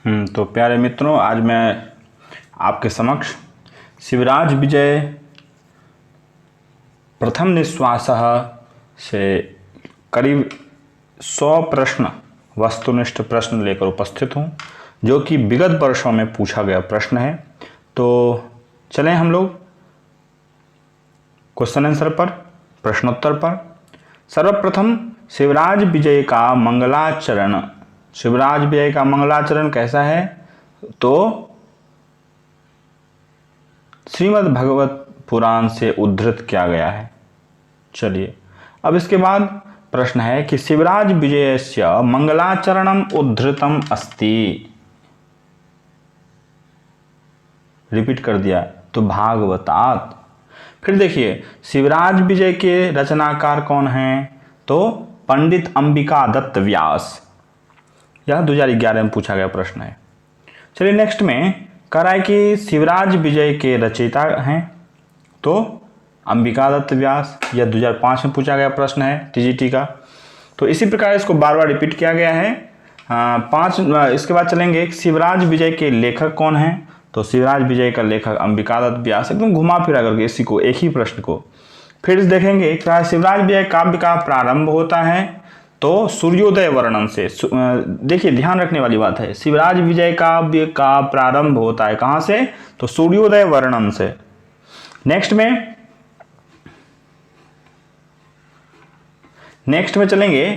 तो प्यारे मित्रों, आज मैं आपके समक्ष शिवराज विजय प्रथम निश्वासः से करीब 100 प्रश्न, वस्तुनिष्ठ प्रश्न लेकर उपस्थित हूँ, जो कि विगत वर्षों में पूछा गया प्रश्न है। तो चलें हम लोग क्वेश्चन आंसर पर, प्रश्नोत्तर पर। सर्वप्रथम शिवराज विजय का मंगलाचरण। शिवराज विजय का मंगलाचरण कैसा है? तो श्रीमद् भगवत पुराण से उद्धृत किया गया है। चलिए, अब इसके बाद प्रश्न है कि शिवराज विजयस्य मंगलाचरणम उद्धृतम अस्ति। रिपीट कर दिया, तो भागवतात। फिर देखिए, शिवराज विजय के रचनाकार कौन हैं? तो पंडित अंबिका दत्त व्यास। यह 2011 में पूछा गया प्रश्न है। चलिए नेक्स्ट में कह रहा है कि शिवराज विजय के रचयिता हैं, तो अंबिका दत्त व्यास। यह 2005 में पूछा गया प्रश्न है टीजीटी का। तो इसी प्रकार इसको बार बार रिपीट किया गया है। इसके बाद चलेंगे, शिवराज विजय के लेखक कौन हैं? तो शिवराज विजय का लेखक अंबिका दत्त व्यास। एकदम घुमा फिरा करके इसी को, एक ही प्रश्न को फिर देखेंगे। क्या शिवराज विजय काव्य का प्रारंभ होता है? तो सूर्योदय वर्णन से। देखिए, ध्यान रखने वाली बात है, शिवराज विजय काव्य का प्रारंभ होता है कहां से? तो सूर्योदय वर्णन से। नेक्स्ट में चलेंगे,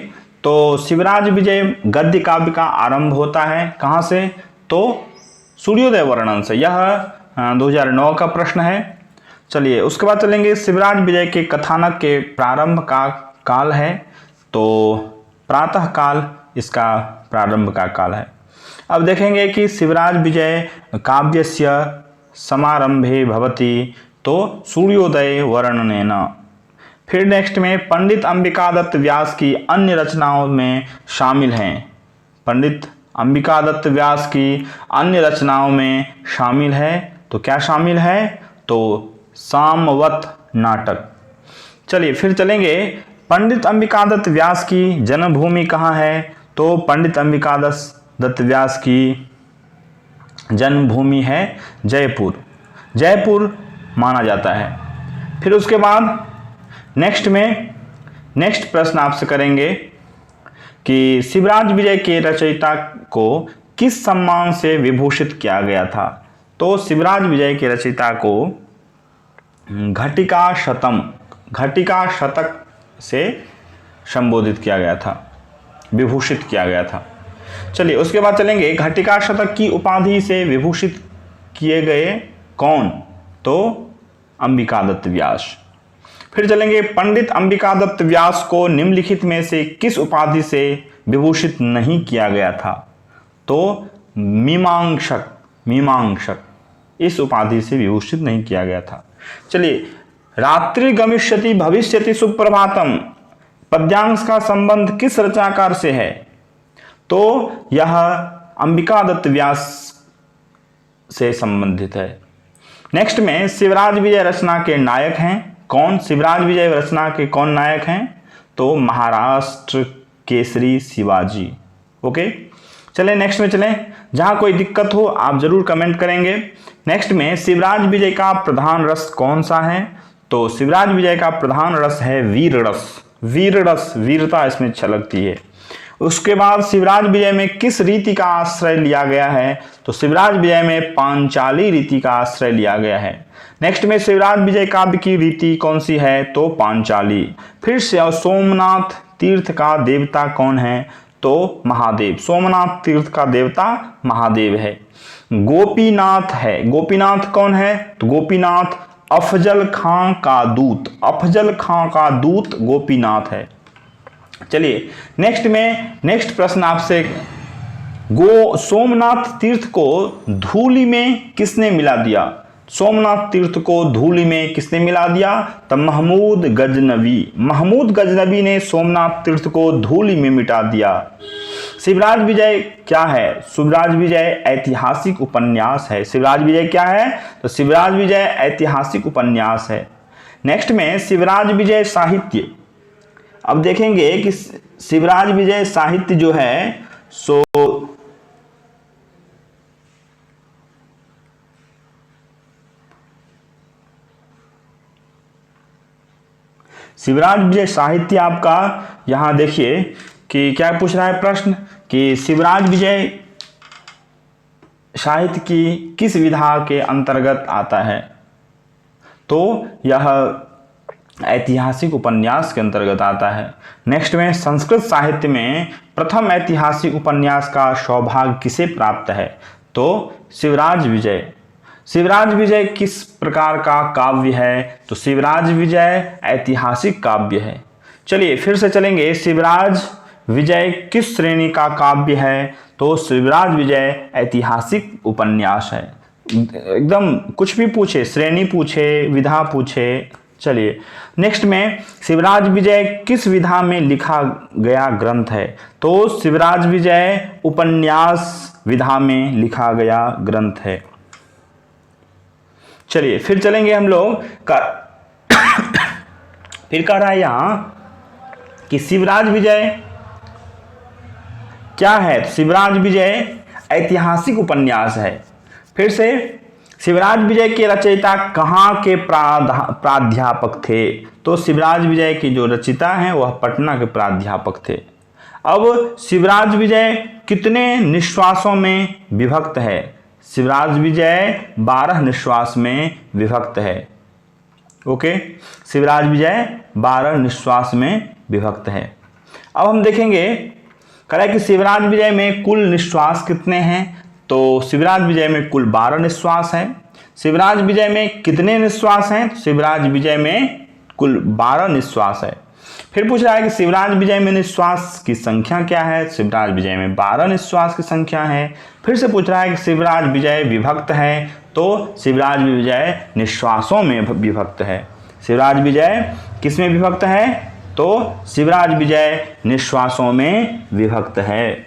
तो शिवराज विजय गद्य काव्य का आरंभ होता है कहां से? तो सूर्योदय वर्णन से। यह 2009 का प्रश्न है। चलिए, उसके बाद चलेंगे, शिवराज विजय के कथानक के प्रारंभ का काल है, तो प्रातः काल इसका प्रारंभ का काल है। अब देखेंगे कि शिवराज विजय काव्यस्य समारंभे भवति, तो सूर्योदय वर्णनेन। फिर नेक्स्ट में, पंडित अंबिका दत्त व्यास की अन्य रचनाओं में शामिल हैं। पंडित अंबिका दत्त व्यास की अन्य रचनाओं में शामिल है, तो क्या शामिल है? तो सामवत नाटक। चलिए फिर चलेंगे, पंडित अंबिका दत्त व्यास की जन्मभूमि कहाँ है? तो पंडित अंबिका दत्त व्यास की जन्मभूमि है जयपुर। जयपुर माना जाता है। फिर उसके बाद नेक्स्ट प्रश्न आपसे करेंगे कि शिवराज विजय के रचयिता को किस सम्मान से विभूषित किया गया था? तो शिवराज विजय के रचयिता को घटिका शतक से संबोधित किया गया था, विभूषित किया गया था। चलिए, उसके बाद चलेंगे, घटिका शतक की उपाधि से विभूषित किए गए कौन? तो अंबिका दत्त व्यास। फिर चलेंगे, पंडित अंबिका दत्त व्यास को निम्नलिखित में से किस उपाधि से विभूषित नहीं किया गया था? तो मीमांसक इस उपाधि से विभूषित नहीं किया गया था। चलिए, रात्रि गमिष्यति भविष्यति सुप्रभातम पद्यांश का संबंध किस रचनाकार से है? तो यह अंबिका दत्त व्यास से संबंधित है। नेक्स्ट में, शिवराज विजय रचना के नायक हैं कौन? शिवराज विजय रचना के कौन नायक हैं? तो महाराष्ट्र केसरी शिवाजी। ओके, चलें नेक्स्ट में चलें। जहां कोई दिक्कत हो आप जरूर कमेंट करेंगे। नेक्स्ट में, शिवराज विजय का प्रधान रस कौन सा है? तो शिवराज विजय का प्रधान रस है वीर रस। वीरता इसमें छलकती है। उसके बाद, शिवराज विजय में किस रीति का आश्रय लिया गया है? तो शिवराज विजय में पांचाली रीति का आश्रय लिया गया है। नेक्स्ट में, शिवराज विजय काव्य की रीति कौन सी है? तो पांचाली। फिर से, सोमनाथ तीर्थ का देवता कौन है? तो महादेव। सोमनाथ तीर्थ का देवता महादेव है। गोपीनाथ है। गोपीनाथ कौन है? तो गोपीनाथ अफजल खां का दूत गोपीनाथ है। चलिए, नेक्स्ट प्रश्न आपसे, सोमनाथ तीर्थ को धूलि में किसने मिला दिया? सोमनाथ तीर्थ को धूलि में किसने मिला दिया? तो महमूद गजनवी ने सोमनाथ तीर्थ को धूलि में मिटा दिया। शिवराज विजय क्या है? शिवराज विजय ऐतिहासिक उपन्यास है। शिवराज विजय क्या है? तो शिवराज विजय ऐतिहासिक उपन्यास है। नेक्स्ट में, शिवराज विजय साहित्य। अब देखेंगे कि शिवराज विजय साहित्य जो है सो शिवराज विजय साहित्य आपका यहाँ देखिए कि क्या पूछ रहा है प्रश्न कि शिवराज विजय साहित्य की किस विधा के अंतर्गत आता है। तो यह ऐतिहासिक उपन्यास के अंतर्गत आता है। नेक्स्ट में संस्कृत साहित्य में प्रथम ऐतिहासिक उपन्यास का सौभाग्य किसे प्राप्त है। तो शिवराज विजय। शिवराज विजय किस प्रकार का काव्य है। तो शिवराज विजय ऐतिहासिक काव्य है। चलिए फिर से चलेंगे, शिवराज विजय किस श्रेणी का काव्य है। तो शिवराज विजय ऐतिहासिक उपन्यास है। एकदम कुछ भी पूछे, श्रेणी पूछे, विधा पूछे। चलिए नेक्स्ट में शिवराज विजय किस विधा में लिखा गया ग्रंथ है। तो शिवराज विजय उपन्यास विधा में लिखा गया ग्रंथ है। चलिए फिर चलेंगे हम लोग फिर कह रहा है यहां कि शिवराज विजय क्या है। तो शिवराज विजय ऐतिहासिक उपन्यास है। फिर से शिवराज विजय के रचयिता कहाँ के प्राध्यापक थे। तो शिवराज विजय के जो रचयिता हैं वह पटना के प्राध्यापक थे। अब शिवराज विजय कितने निश्वासों में विभक्त है। शिवराज विजय 12 निश्वास में विभक्त है। ओके, शिवराज विजय 12 निश्वास में विभक्त है। अब हम देखेंगे कह कि शिवराज विजय में कुल निश्वास कितने हैं। तो शिवराज विजय में कुल 12 निश्वास है। शिवराज विजय में कितने निश्वास हैं। शिवराज विजय में कुल 12 निश्वास है। फिर पूछ रहा है कि शिवराज विजय में निश्वास की संख्या क्या है। शिवराज विजय में 12 निश्वास की संख्या है। फिर से पूछ रहा है कि शिवराज विजय विभक्त है। तो शिवराज विजय निश्वासों में विभक्त है। शिवराज विजय किस में विभक्त है। तो शिवराज विजय निश्वासों में विभक्त है।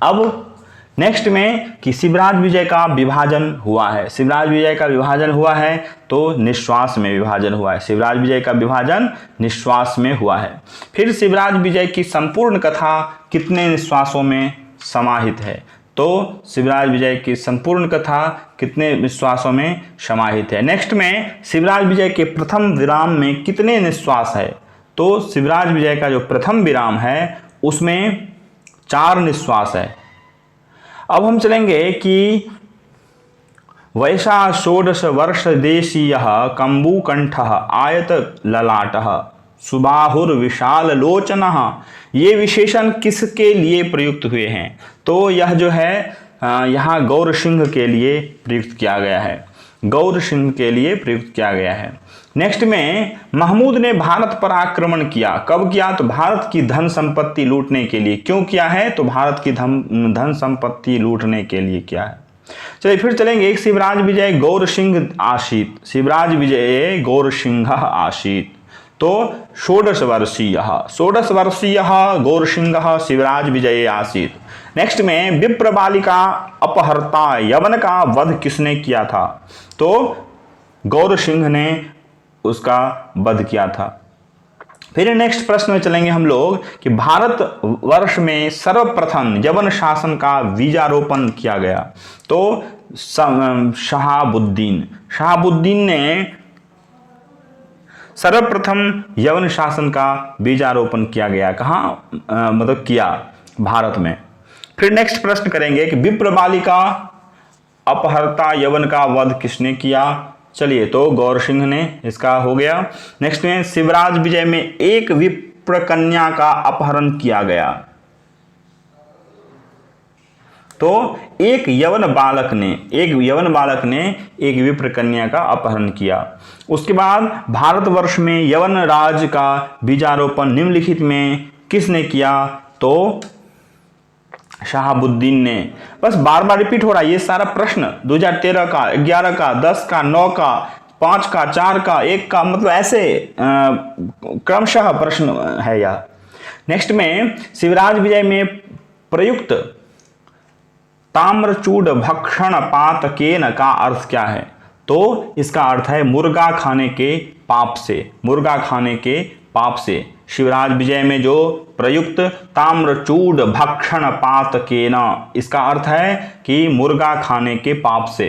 अब नेक्स्ट में कि शिवराज विजय का विभाजन हुआ है। शिवराज विजय का विभाजन हुआ है तो निश्वास में विभाजन हुआ है। शिवराज विजय का विभाजन निश्वास में हुआ है। फिर शिवराज विजय की संपूर्ण कथा कितने निश्वासों में समाहित है। तो शिवराज विजय की संपूर्ण कथा कितने निश्वासों में समाहित है। नेक्स्ट में शिवराज विजय के प्रथम विराम में कितने निश्वास है। तो शिवराज विजय का जो प्रथम विराम है उसमें 4 निश्वास है। अब हम चलेंगे कि वैशा षोडश वर्ष देशीय कंबुकंठ आयत ललाट सुबाहुर्विशाल लोचन, ये विशेषण किसके लिए प्रयुक्त हुए हैं। तो यह जो है यहाँ गौर सिंह के लिए प्रयुक्त किया गया है। गौर सिंह के लिए प्रयुक्त किया गया है। नेक्स्ट में महमूद ने भारत पर आक्रमण किया। कब किया। तो भारत की धन संपत्ति लूटने के लिए। क्यों किया है। तो भारत की धन संपत्ति लूटने के लिए किया है। चलिए फिर चलेंगे, शिवराज विजय गौर सिंह आसीत। शिवराज विजय गौर सिंह आसीत। तो षोडश वर्षीय गौर सिंह शिवराज विजय आसीत। नेक्स्ट में विप्र बालिका अपहर्ता यवन का वध किसने किया था। तो गौर सिंह ने उसका वध किया था। फिर नेक्स्ट प्रश्न में चलेंगे हम लोग कि भारत वर्ष में सर्वप्रथम यवन शासन का बीजारोपण किया गया। तो शहाबुद्दीन ने सर्वप्रथम यवन शासन का बीजारोपण किया गया। कहाँ मतलब किया, भारत में। फिर नेक्स्ट प्रश्न करेंगे कि विप्र बालिका अपहर्ता यवन का वध किसने किया। चलिए तो गौर सिंह ने, इसका हो गया। नेक्स्ट में शिवराज विजय में एक विप्र कन्या का अपहरण किया गया। तो एक यवन बालक ने एक विप्र कन्या का अपहरण किया। उसके बाद भारतवर्ष में यवन राज का बीजारोपण निम्नलिखित में किसने किया। तो शहाबुद्दीन ने। बस बार बार रिपीट हो रहा है ये सारा प्रश्न। 2013 का, 11 का, 10 का, 9 का, 5 का, 4 का, 1 का, मतलब ऐसे क्रमशः प्रश्न है यह। नेक्स्ट में शिवराज विजय में प्रयुक्त ताम्रचूड भक्षण पातकेन का अर्थ क्या है। तो इसका अर्थ है मुर्गा खाने के पाप से। शिवराज विजय में जो प्रयुक्त ताम्रचूड भक्षण पातकेन, इसका अर्थ है कि मुर्गा खाने के पाप से।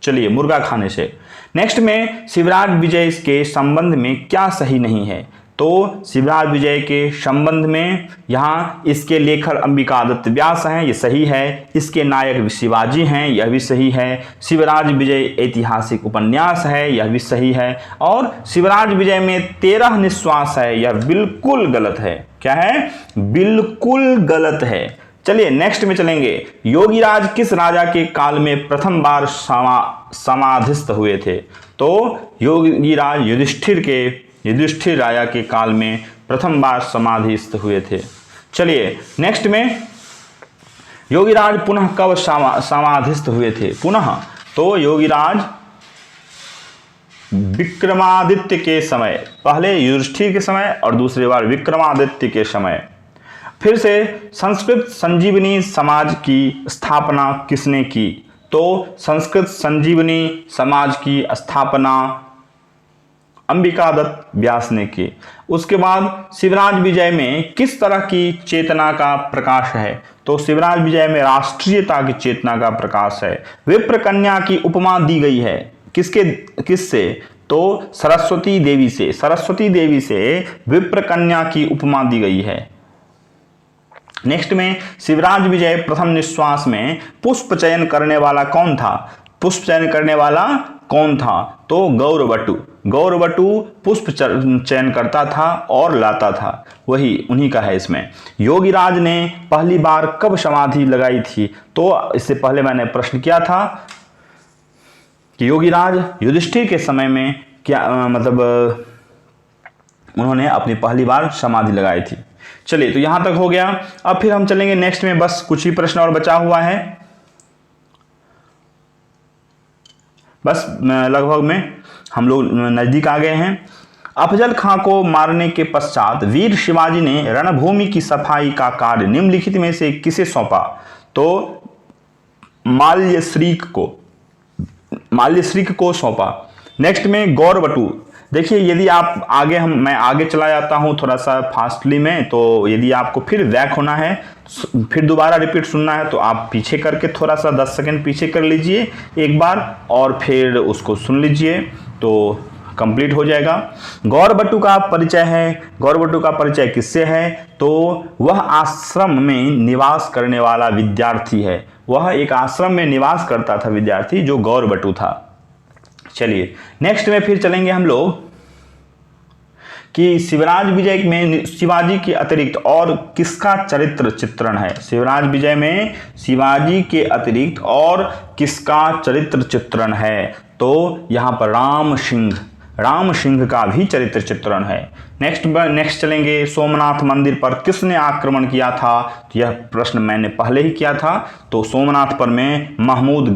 चलिए, मुर्गा खाने से। नेक्स्ट में शिवराज विजय के संबंध में क्या सही नहीं है? तो शिवराज विजय के संबंध में यहाँ इसके लेखक अंबिकादत्त व्यास हैं, ये सही है। इसके नायक शिवाजी हैं, यह भी सही है। शिवराज विजय ऐतिहासिक उपन्यास है, यह भी सही है। और शिवराज विजय में 13 निश्वास है, यह बिल्कुल गलत है। क्या है? बिल्कुल गलत है। चलिए नेक्स्ट में चलेंगे। योगीराज किस राजा के काल में प्रथम बार समाधिस्थ हुए थे? तो योगीराज युधिष्ठिर राजा के काल में प्रथम बार समाधिस्थ हुए थे। चलिए नेक्स्ट में, योगीराज पुनः कब समाधिस्थ हुए थे? पुनः तो योगीराज विक्रमादित्य के समय, पहले युधिष्ठिर के समय और दूसरी बार विक्रमादित्य के समय। फिर से संस्कृत संजीवनी समाज की स्थापना किसने की? तो संस्कृत संजीवनी समाज की स्थापना अंबिकादत्त व्यास ने की। उसके बाद शिवराज विजय में किस तरह की चेतना का प्रकाश है? तो शिवराज विजय में राष्ट्रीयता की चेतना का प्रकाश है। विप्र कन्या की उपमा दी गई है किससे? तो सरस्वती देवी से। सरस्वती देवी से विप्र कन्या की उपमा दी गई है। नेक्स्ट में, शिवराज विजय प्रथम निश्वास में पुष्प चयन करने वाला कौन था? पुष्प चयन करने वाला कौन था? तो गौरवटु। गौरवटु पुष्प चयन करता था और लाता था, वही उन्हीं का है इसमें। योगीराज ने पहली बार कब समाधि लगाई थी? तो इससे पहले मैंने प्रश्न किया था कि योगीराज युधिष्ठिर के समय में क्या उन्होंने अपनी पहली बार समाधि लगाई थी। चलिए, तो यहां तक हो गया। अब फिर हम चलेंगे नेक्स्ट में, बस कुछ ही प्रश्न और बचा हुआ है। बस लगभग में हम लोग नजदीक आ गए हैं। अफजल खां को मारने के पश्चात वीर शिवाजी ने रणभूमि की सफाई का कार्य निम्नलिखित में से किसे सौंपा? तो माल्यश्रीक को सौंपा। नेक्स्ट में गौरवटु। देखिए, यदि आप आगे मैं आगे चला जाता हूं थोड़ा सा फास्टली में, तो यदि आपको फिर बैक होना है, फिर दोबारा रिपीट सुनना है, तो आप पीछे करके थोड़ा सा 10 सेकंड पीछे कर लीजिए एक बार और फिर उसको सुन लीजिए, तो कंप्लीट हो जाएगा। गौरवटु का परिचय है। गौरवटु का परिचय किससे है? तो वह आश्रम में निवास करने वाला विद्यार्थी है। वह एक आश्रम में निवास करता था विद्यार्थी, जो गौरवटु था। चलिए नेक्स्ट में फिर चलेंगे हम लोग कि शिवराज विजय में शिवाजी के अतिरिक्त और किसका चरित्र चित्रण है? शिवराज विजय में शिवाजी के अतिरिक्त और किसका चरित्र चित्रण है? तो यहां पर राम सिंह का भी चरित्र चित्रण है। नेक्स्ट चलेंगे, सोमनाथ मंदिर पर किसने आक्रमण किया था? तो यह प्रश्न मैंने पहले ही किया था। तो सोमनाथ पर में महमूद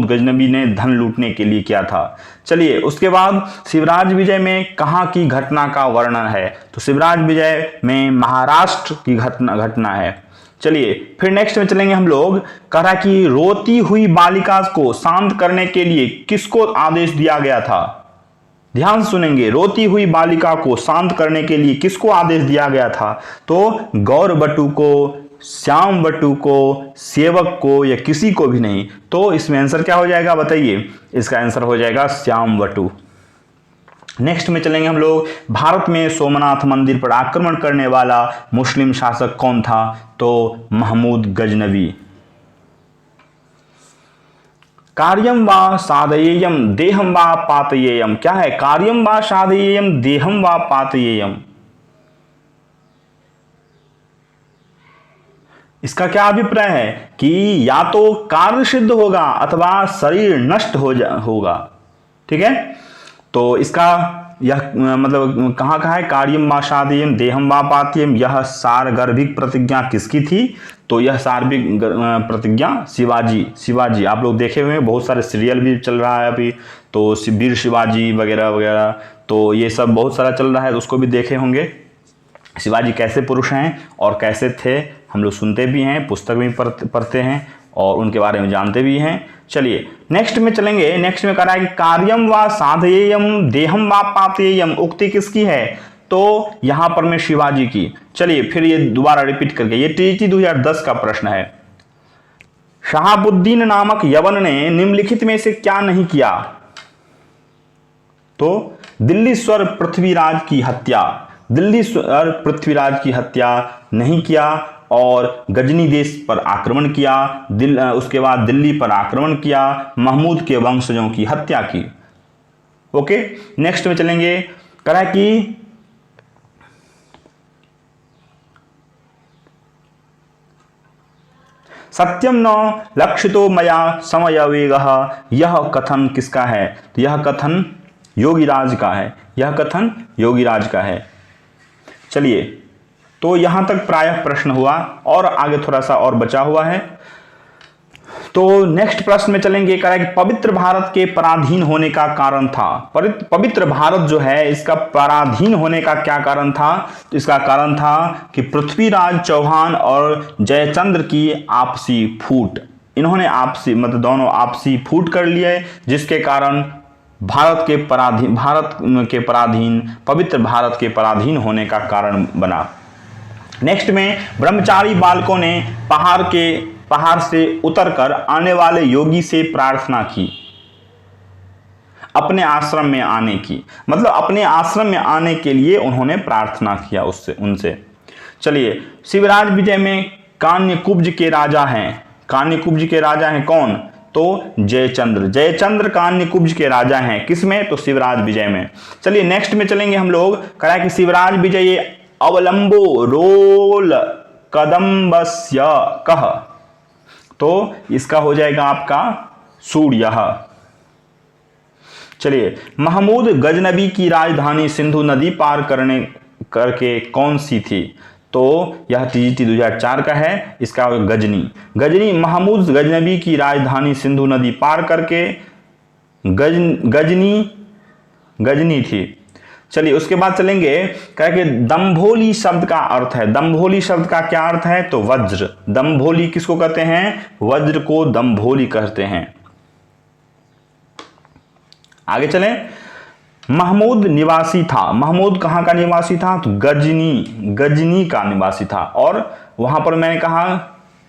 गजनबी ने धन लूटने के लिए किया था। चलिए, उसके बाद शिवराज विजय में कहाँ की घटना का वर्णन है? तो शिवराज विजय में महाराष्ट्र की घटना है। चलिए फिर नेक्स्ट में चलेंगे हम लोग। कह रहा कि रोती हुई बालिका को शांत करने के लिए किसको आदेश दिया गया था? ध्यान सुनेंगे, रोती हुई बालिका को शांत करने के लिए किसको आदेश दिया गया था? तो गौरवटु को, श्यामवटु को, सेवक को, या किसी को भी नहीं। तो इसमें आंसर क्या हो जाएगा बताइए? इसका आंसर हो जाएगा श्यामवटु। नेक्स्ट में चलेंगे हम लोग, भारत में सोमनाथ मंदिर पर आक्रमण करने वाला मुस्लिम शासक कौन था? तो महमूद गजनवी। कार्यम वा साधयेयम देहम वा पातयेयम। क्या है? कार्यम वा साधयेयम देहम वा पातयेयम। इसका क्या अभिप्राय है कि या तो कार्य सिद्ध होगा अथवा शरीर नष्ट होगा। ठीक है, तो इसका यह मतलब कहाँ का है? कार्यम वा साधयेयम देहम वा पातयेयम। यह सारगर्भिक प्रतिज्ञा किसकी थी? तो यह सार्वभौमिक प्रतिज्ञा शिवाजी। आप लोग देखे हुए हैं, बहुत सारे सीरियल भी चल रहा है अभी, तो वीर शिवाजी वगैरह वगैरह, तो ये सब बहुत सारा चल रहा है, तो उसको भी देखे होंगे। शिवाजी कैसे पुरुष हैं और कैसे थे हम लोग सुनते भी हैं, पुस्तक में पढ़ते हैं और उनके बारे में जानते भी हैं। चलिए नेक्स्ट में चलेंगे। नेक्स्ट में कह रहा है कि कार्यम वा साधयेयम देहम वा पातयेयम उक्ति किसकी है? तो यहां पर में शिवाजी की। चलिए फिर ये दोबारा रिपीट करके, ये टीटी 2010 का प्रश्न है। शहाबुद्दीन नामक यवन ने निम्नलिखित में से क्या नहीं किया? तो दिल्लीश्वर पृथ्वीराज की हत्या, दिल्लीश्वर पृथ्वीराज की हत्या नहीं किया, और गजनी देश पर आक्रमण किया, उसके बाद दिल्ली पर आक्रमण किया, महमूद के वंशजों की हत्या की। ओके, नेक्स्ट में चलेंगे। कहा कि सत्यम न लक्षितो मया समय वेगः, यह कथन किसका है? तो यह कथन योगीराज का है, यह कथन योगीराज का है। चलिए, तो यहां तक प्रायः प्रश्न हुआ और आगे थोड़ा सा और बचा हुआ है। तो नेक्स्ट प्रश्न में चलेंगे। कहा कि पवित्र भारत के पराधीन होने का कारण था। पवित्र भारत जो है इसका पराधीन होने का क्या कारण था? तो इसका कारण था कि पृथ्वीराज चौहान और जयचंद्र की आपसी फूट, इन्होंने आपसी मतलब दोनों आपसी फूट कर लिए, जिसके कारण भारत के पराधीन पवित्र भारत के पराधीन होने का कारण बना। नेक्स्ट में ब्रह्मचारी बालकों ने पहाड़ से उतरकर आने वाले योगी से प्रार्थना की, अपने आश्रम में आने की, मतलब अपने आश्रम में आने के लिए उन्होंने प्रार्थना किया उनसे। चलिए, शिवराज विजय में कान्यकुब्ज के राजा हैं। कान्यकुब्ज के राजा हैं कौन? तो जयचंद्र कान्यकुब्ज के राजा हैं। किसमें? तो शिवराज विजय में। चलिए नेक्स्ट में चलेंगे हम लोग। कहा कि शिवराज विजय अवलंबो रोल कदम्बस्य कह, तो इसका हो जाएगा आपका सूर्य। चलिए, महमूद गजनबी की राजधानी सिंधु नदी पार करके कौन सी थी? तो यह टीजीटी 2004 का है, इसका गजनी महमूद गजनबी की राजधानी सिंधु नदी पार करके गजनी थी। चलिए उसके बाद चलेंगे। कहा कि दंभोली शब्द का अर्थ है। दंभोली शब्द का क्या अर्थ है? तो वज्र। दंभोली किसको कहते हैं? वज्र को दंभोली कहते हैं। आगे चलें। महमूद निवासी था। महमूद कहां का निवासी था? तो गजनी का निवासी था। और वहां पर मैंने कहा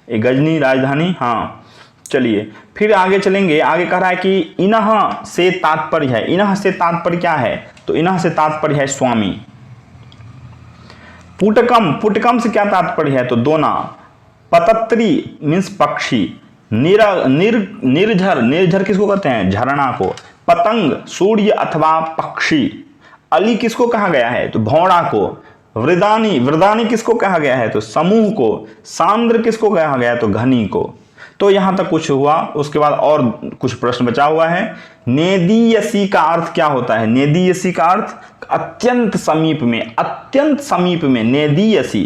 गजनी राजधानी। हाँ, चलिए फिर आगे चलेंगे। आगे कह रहा है कि इनह से तात्पर्य है। इनह से तात्पर्य क्या है? तो इनह से तात्पर्य है स्वामी। पुटकम से क्या तात्पर्य है? तो दोना। पतत्री मीन्स पक्षी। निर्झर किसको कहते हैं? झरना को। पतंग सूर्य अथवा पक्षी। अली किसको कहा गया है? तो भौड़ा को। वृदानी किसको कहा गया है? तो समूह को। सांद्र किसको कहा गया है? तो घनी को। तो यहां तक कुछ हुआ। उसके बाद और कुछ प्रश्न बचा हुआ है। नेदीयसी का अर्थ क्या होता है? नेदीयसी का अर्थ अत्यंत समीप में नेदीयसी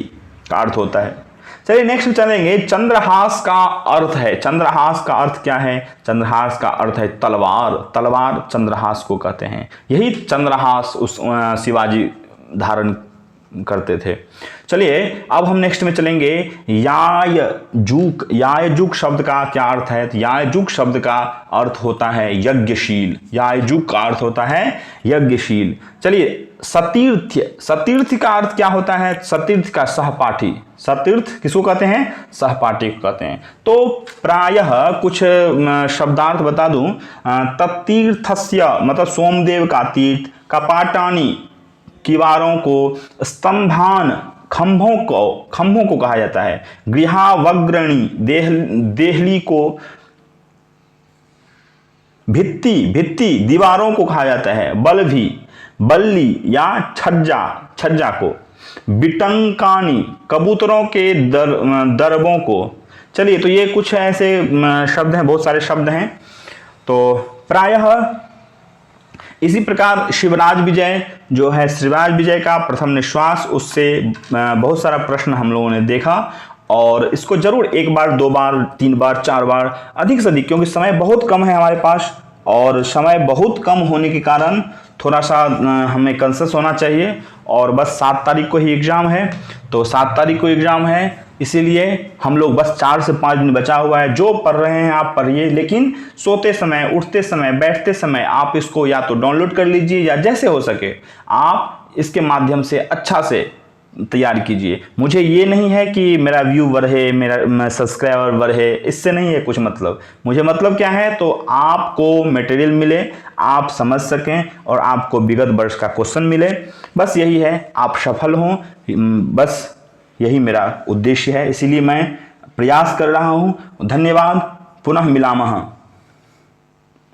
का अर्थ होता है। चलिए नेक्स्ट चलेंगे। चंद्रहास का अर्थ है। चंद्रहास का अर्थ क्या है? चंद्रहास का अर्थ है तलवार चंद्रहास को कहते हैं। यही चंद्रहास उस शिवाजी धारण करते थे। चलिए अब हम नेक्स्ट में चलेंगे। यायजुक शब्द का क्या अर्थ है? तो यायजुक शब्द का अर्थ होता है यज्ञशील। यायजुक का अर्थ होता है यज्ञशील। चलिए सतीर्थ का अर्थ क्या होता है? सतीर्थ का सहपाठी। सतीर्थ किसको कहते हैं? सहपाठी को कहते हैं। तो प्रायः कुछ शब्दार्थ बता दूं। तत्तीर्थस्य मतलब सोमदेव का तीर्थ। कपाटानी किवारों को। स्तंभान खंभों को कहा जाता है। गृहावग्रणी देहली को। भित्ति दीवारों को कहा जाता है। बल्ली या छज्जा को। बिटंकानी कबूतरों के दरबों को। चलिए तो ये कुछ ऐसे शब्द हैं, बहुत सारे शब्द हैं। तो प्रायः इसी प्रकार शिवराज विजय जो है, शिवराज विजय का प्रथम निश्वास, उससे बहुत सारा प्रश्न हम लोगों ने देखा। और इसको जरूर एक बार, दो बार, तीन बार, चार बार, अधिक से अधिक, क्योंकि समय बहुत कम है हमारे पास। और समय बहुत कम होने के कारण थोड़ा सा हमें कंसस होना चाहिए। और बस 7 तारीख को ही एग्ज़ाम है, तो 7 तारीख को एग्ज़ाम है, इसीलिए हम लोग बस 4 से 5 दिन बचा हुआ है। जो पढ़ रहे हैं आप पढ़िए, लेकिन सोते समय, उठते समय, बैठते समय आप इसको या तो डाउनलोड कर लीजिए, या जैसे हो सके आप इसके माध्यम से अच्छा से तैयार कीजिए। मुझे ये नहीं है कि मेरा व्यू बढ़े, मेरा सब्सक्राइबर बढ़े, इससे नहीं है कुछ मतलब। मुझे मतलब क्या है, तो आपको मटेरियल मिले, आप समझ सकें और आपको विगत वर्ष का क्वेश्चन मिले, बस यही है, आप सफल हों, बस यही मेरा उद्देश्य है। इसीलिए मैं प्रयास कर रहा हूँ। धन्यवाद। पुनः मिलामः।